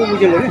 मुझे लगे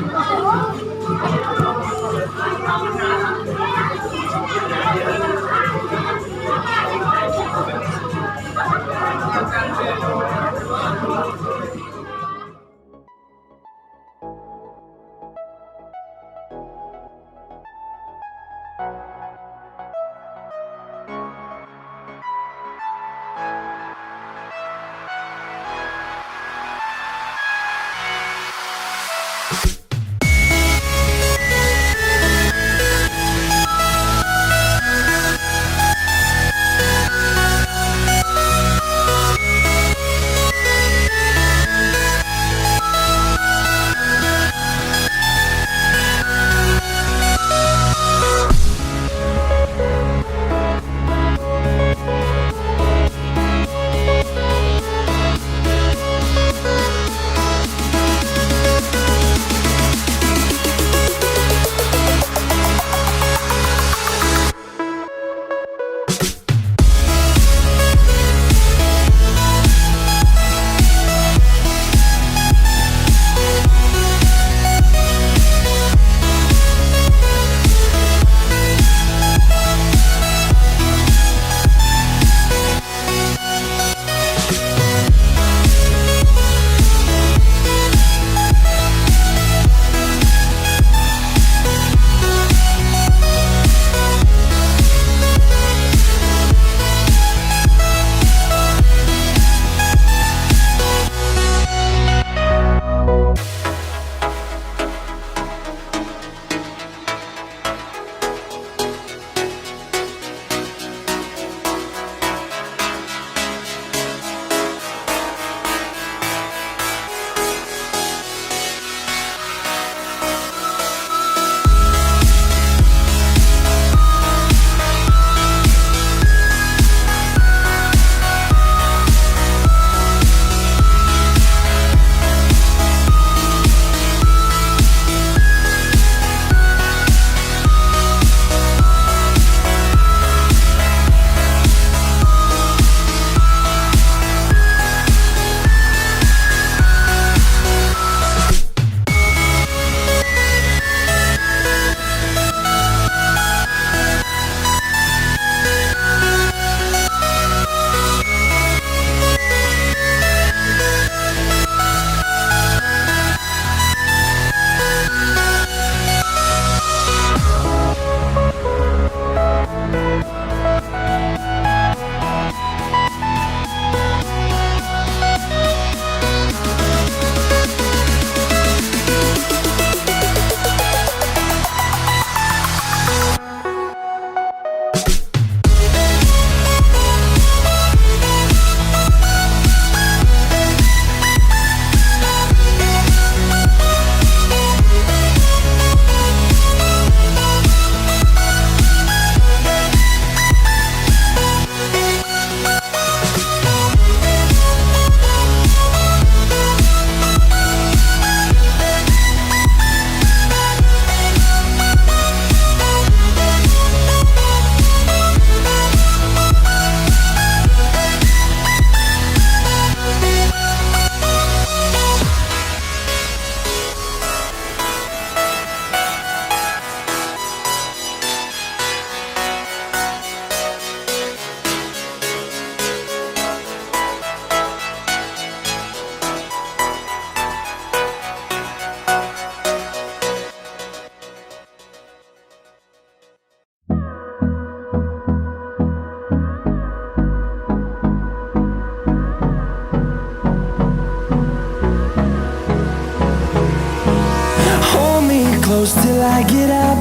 close till I get up.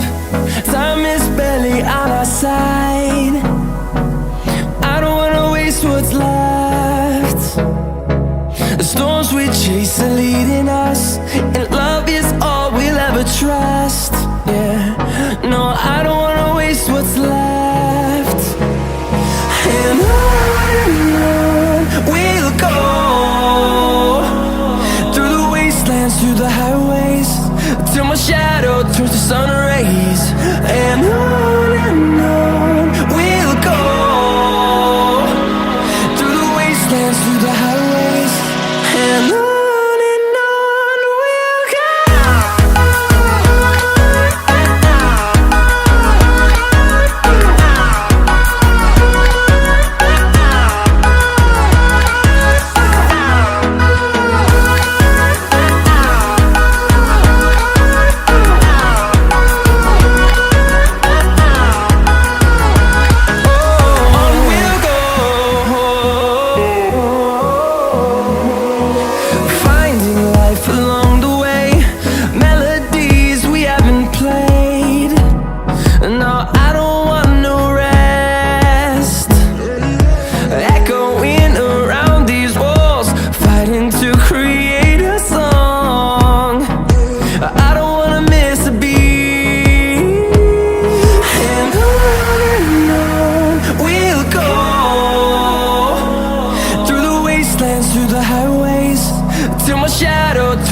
Time is barely on our side. I don't wanna waste what's left. The storms we chase are leading us, and love is all we'll ever trust. Yeah, no, I don't wanna waste what's left. And on we'll go, through the wastelands, through the highways, till my shadow turns to sun rays. And on we'll go, through the wastelands, through the highways, and on we'll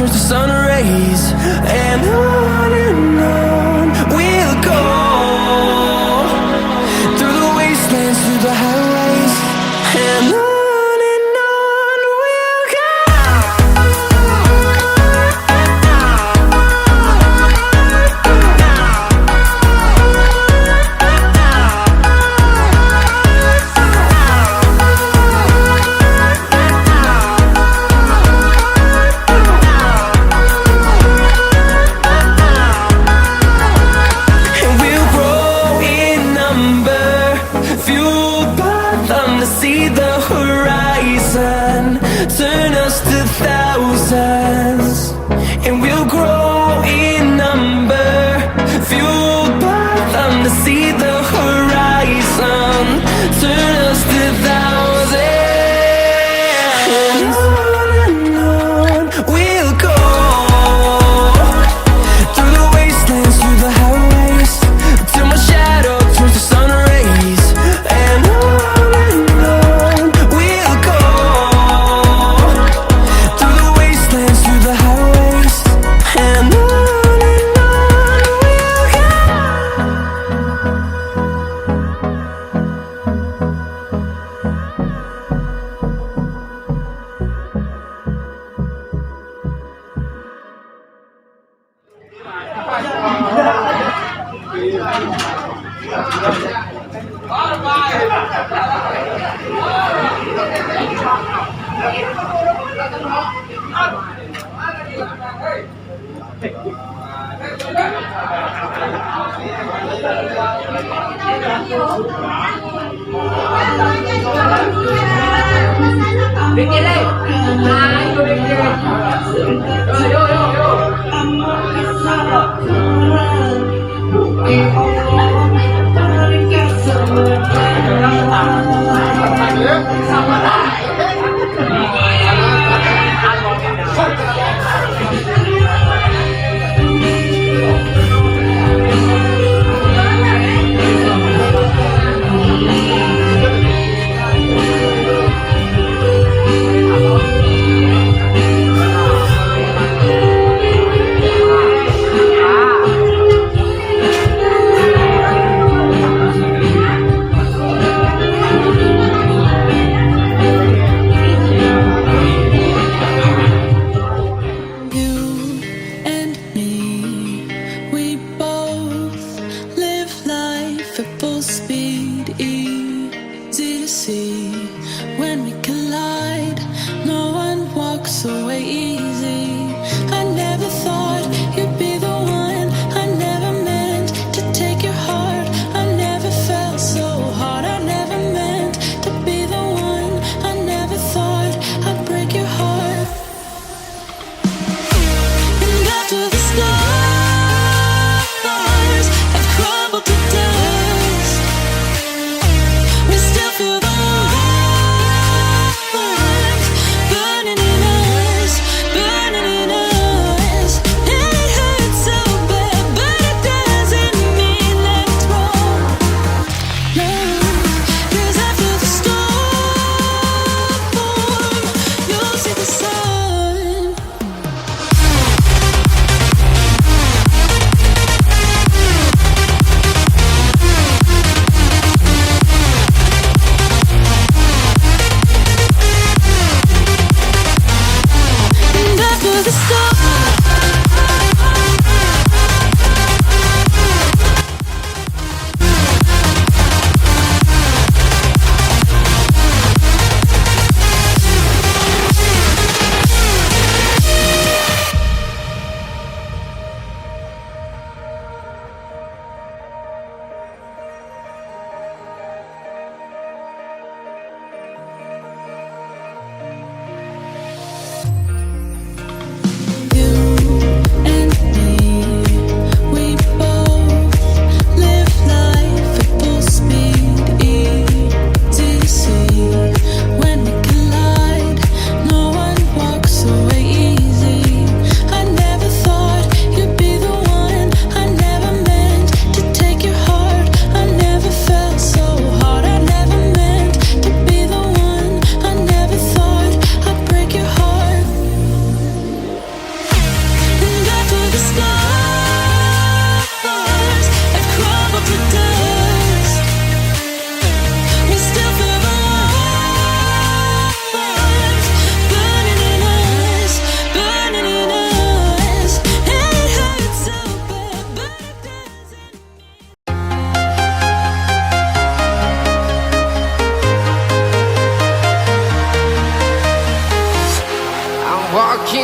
turns to sun rays, and on we'll go, through the wastelands, through the highways, and on we'll go. See the horizon, turn us to thousands, and we'll grow in number, fueled by them to see the horizon, turn us to thousands, and on we'll go, through the wastelands, through the highways, till my shadow turns to sun rays, and on we still feel the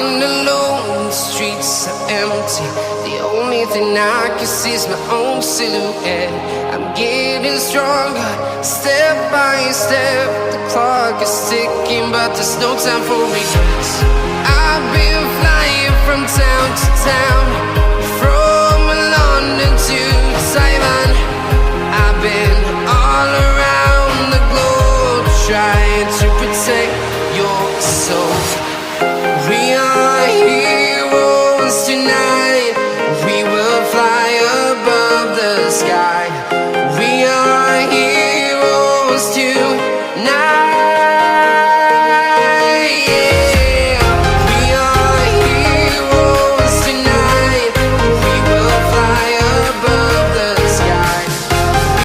Walking alone, the streets are empty. The only thing I can see is my own silhouette. I'm getting stronger, step by step. The clock is ticking, but there's no time for regrets. I've been flying from town to town,